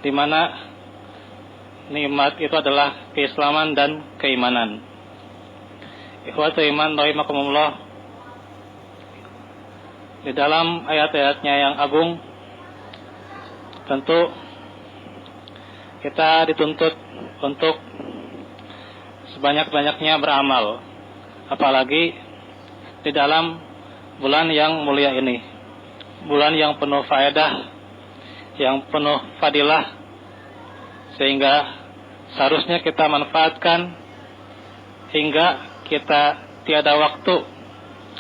di mana nikmat itu adalah keislaman dan keimanan. Ikhwatul iman rahimakumullah, di dalam ayat-ayatnya yang agung tentu kita dituntut untuk sebanyak-banyaknya beramal, apalagi di dalam bulan yang mulia ini, bulan yang penuh faedah, yang penuh fadilah, sehingga seharusnya kita manfaatkan hingga kita tiada waktu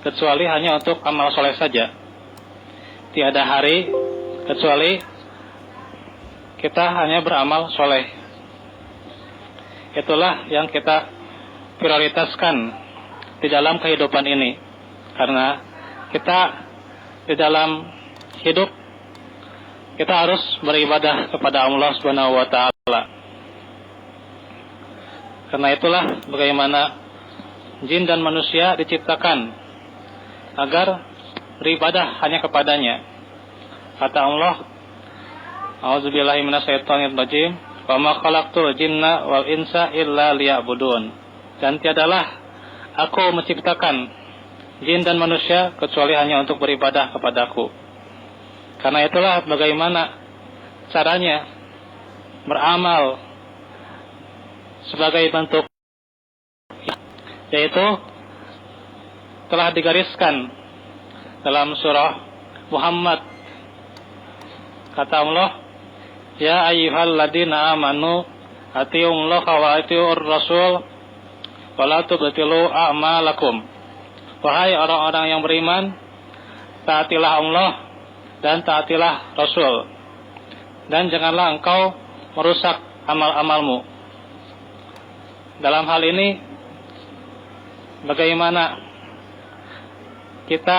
kecuali hanya untuk amal soleh saja. Tiada hari kecuali kita hanya beramal soleh. Itulah yang kita prioritaskan di dalam kehidupan ini, karena kita di dalam hidup kita harus beribadah kepada Allah Subhanahu wa taala. Karena itulah bagaimana jin dan manusia diciptakan agar beribadah hanya kepadanya. Kata Allah, A'udzubillahi minasyaitonirrajim, wa ma khalaqtul jinna wal insa illa liya'budun. Dan tiadalah aku menciptakan jin dan manusia kecuali hanya untuk beribadah kepadaku. Karena itulah bagaimana caranya beramal sebagai bentuk, yaitu telah digariskan dalam surah Muhammad. Kata Allah, ya ayyuhalladzina amanu atiiullaha wa atiiur rasul wa la tubtilu a'malakum. Wahai orang-orang yang beriman, taatilah Allah dan taatilah Rasul, dan janganlah engkau merusak amal-amalmu. Dalam hal ini, bagaimana kita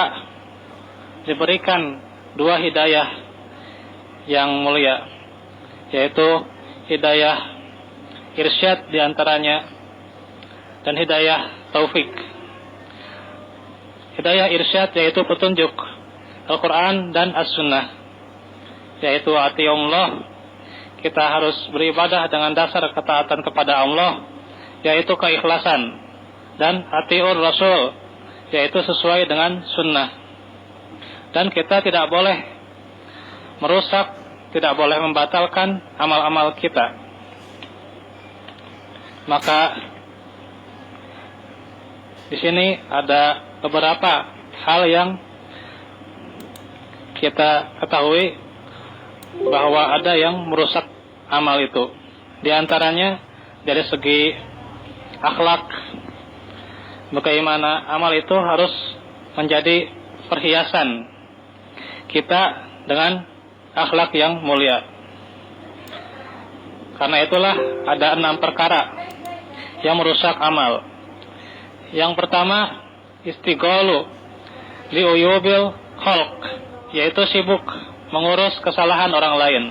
diberikan dua hidayah yang mulia, yaitu hidayah irsyad diantaranya dan hidayah taufik. Hidayah irsyad yaitu petunjuk Al-Quran dan As-Sunnah, yaitu atiiullah, kita harus beribadah dengan dasar ketaatan kepada Allah, yaitu keikhlasan, dan atiiur Rasul, yaitu sesuai dengan sunnah. Dan kita tidak boleh merusak, tidak boleh membatalkan amal-amal kita. Maka di sini ada beberapa hal yang kita ketahui bahwa ada yang merusak amal itu. Di antaranya dari segi akhlak, bagaimana amal itu harus menjadi perhiasan kita dengan akhlak yang mulia. Karena itulah ada 6 perkara yang merusak amal. Yang pertama, istighalu liuyubil khalq, yaitu sibuk mengurus kesalahan orang lain,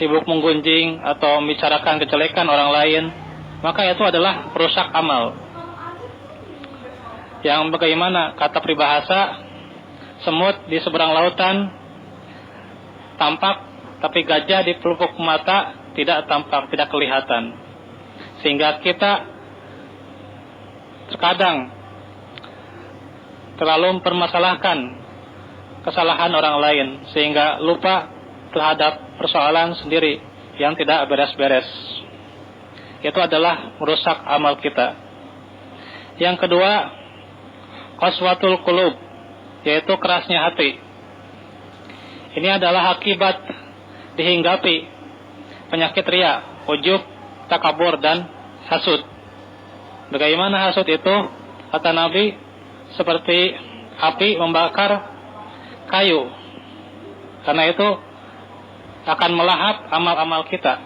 sibuk menggunjing atau membicarakan kejelekan orang lain, maka itu adalah perusak amal. Yang bagaimana kata peribahasa, semut di seberang lautan tampak, tapi gajah di pelupuk mata tidak tampak, tidak kelihatan. Sehingga kita terkadang terlalu mempermasalahkan kesalahan orang lain, sehingga lupa terhadap persoalan sendiri yang tidak beres-beres. Itu adalah merusak amal kita. Yang kedua, qaswatul qulub, yaitu kerasnya hati. Ini adalah akibat dihinggapi penyakit riya, ujub, takabur, dan hasud. Bagaimana hasud itu? Kata Nabi, seperti api membakar kayu. Karena itu akan melahap amal-amal kita.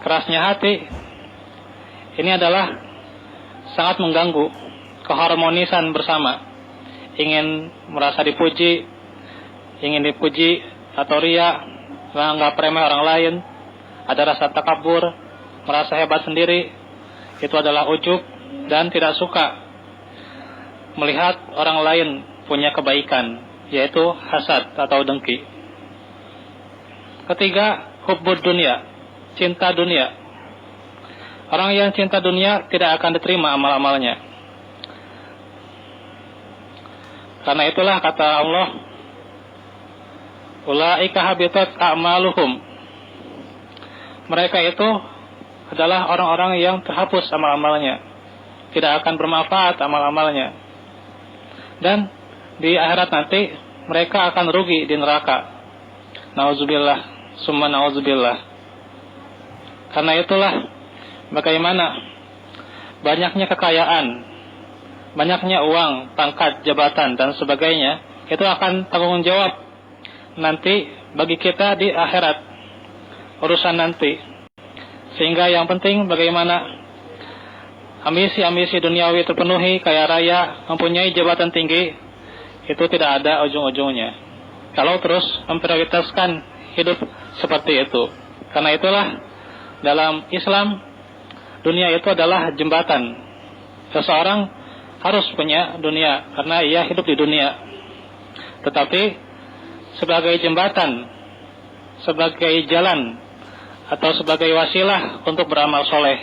Kerasnya hati ini adalah sangat mengganggu keharmonisan bersama. Ingin merasa dipuji, ingin dipuji atau riya, menganggap remeh orang lain, ada rasa takabur, merasa hebat sendiri, itu adalah ujub, dan tidak suka melihat orang lain punya kebaikan, yaitu hasad atau dengki. Ketiga, hubbud dunia, cinta dunia. Orang yang cinta dunia tidak akan diterima amal-amalnya. Karena itulah kata Allah, ulaika habitat a'maluhum. Mereka itu adalah orang-orang yang terhapus amal-amalnya, tidak akan bermanfaat amal-amalnya. Dan di akhirat nanti mereka akan rugi di neraka. Nauzubillah, summa nauzubillah. Karena itulah bagaimana banyaknya kekayaan, banyaknya uang, pangkat, jabatan dan sebagainya, itu akan tanggung jawab nanti bagi kita di akhirat, urusan nanti. Sehingga yang penting bagaimana ambisi-ambisi duniawi terpenuhi, kaya raya, mempunyai jabatan tinggi, itu tidak ada ujung-ujungnya kalau terus memprioritaskan hidup seperti itu. Karena itulah dalam Islam, dunia itu adalah jembatan. Seseorang harus punya dunia karena ia hidup di dunia, tetapi sebagai jembatan, sebagai jalan, atau sebagai wasilah untuk beramal soleh.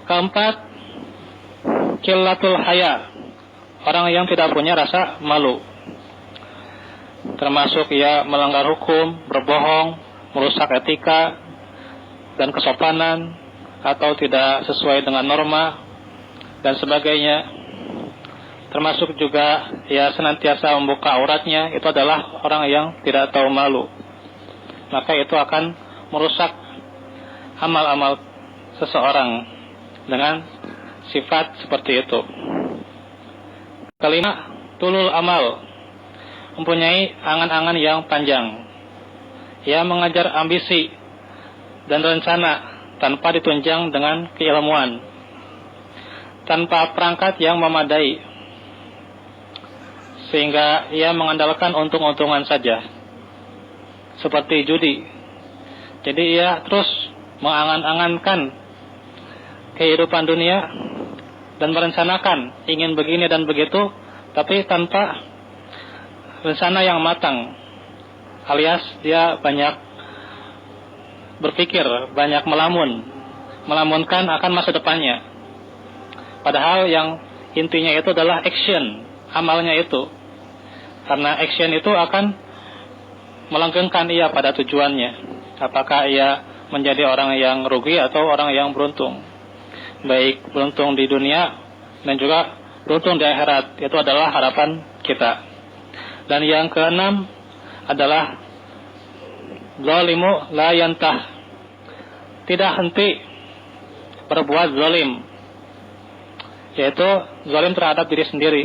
Keempat, qillatul haya, orang yang tidak punya rasa malu, termasuk ia melanggar hukum, berbohong, merusak etika dan kesopanan, atau tidak sesuai dengan norma dan sebagainya. Termasuk juga ia senantiasa membuka auratnya, itu adalah orang yang tidak tahu malu. Maka itu akan merusak amal-amal seseorang dengan sifat seperti itu. Kelima, tulul amal, mempunyai angan-angan yang panjang. Ia mengejar ambisi dan rencana tanpa ditunjang dengan keilmuan, tanpa perangkat yang memadai, sehingga ia mengandalkan untung-untungan saja, seperti judi. Jadi ia terus mengangan-angankan kehidupan dunia dan merencanakan ingin begini dan begitu, tapi tanpa rencana yang matang, alias dia banyak berpikir, banyak melamunkan akan masa depannya. Padahal yang intinya itu adalah action, amalnya itu. Karena action itu akan melanggengkan ia pada tujuannya. Apakah ia menjadi orang yang rugi atau orang yang beruntung. Baik beruntung di dunia dan juga beruntung di akhirat. Itu adalah harapan kita. Dan yang keenam adalah zalimu la yantah, tidak henti berbuat zalim, yaitu zalim terhadap diri sendiri,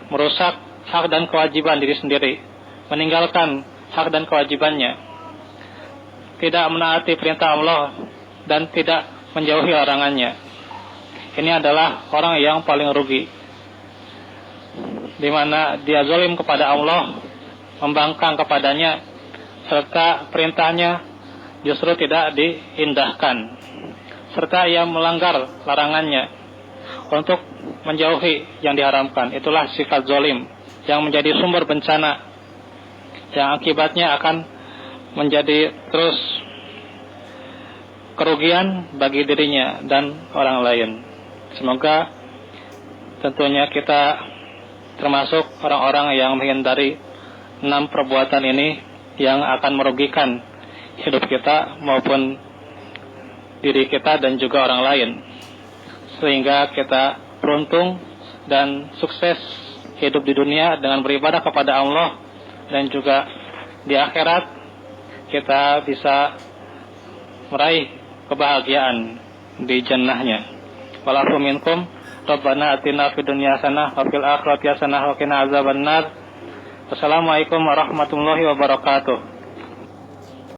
merusak hak dan kewajiban diri sendiri, meninggalkan hak dan kewajibannya, tidak menaati perintah Allah dan tidak menjauhi larangannya. Ini adalah orang yang paling rugi, di mana dia zalim kepada Allah, membangkang kepadanya, serta perintahnya justru tidak diindahkan, serta ia melanggar larangannya untuk menjauhi yang diharamkan. Itulah sifat zalim yang menjadi sumber bencana, yang akibatnya akan menjadi terus kerugian bagi dirinya dan orang lain. Semoga tentunya kita termasuk orang-orang yang menghindari 6 perbuatan ini yang akan merugikan hidup kita maupun diri kita dan juga orang lain, sehingga kita beruntung dan sukses hidup di dunia dengan beribadah kepada Allah, dan juga di akhirat kita bisa meraih kebahagiaan di jannahnya. Walafu minkum Rabbana atina fid dunya hasanah wa fil akhirati hasanah wa qina azabannar. Wassalamualaikum warahmatullahi wabarakatuh.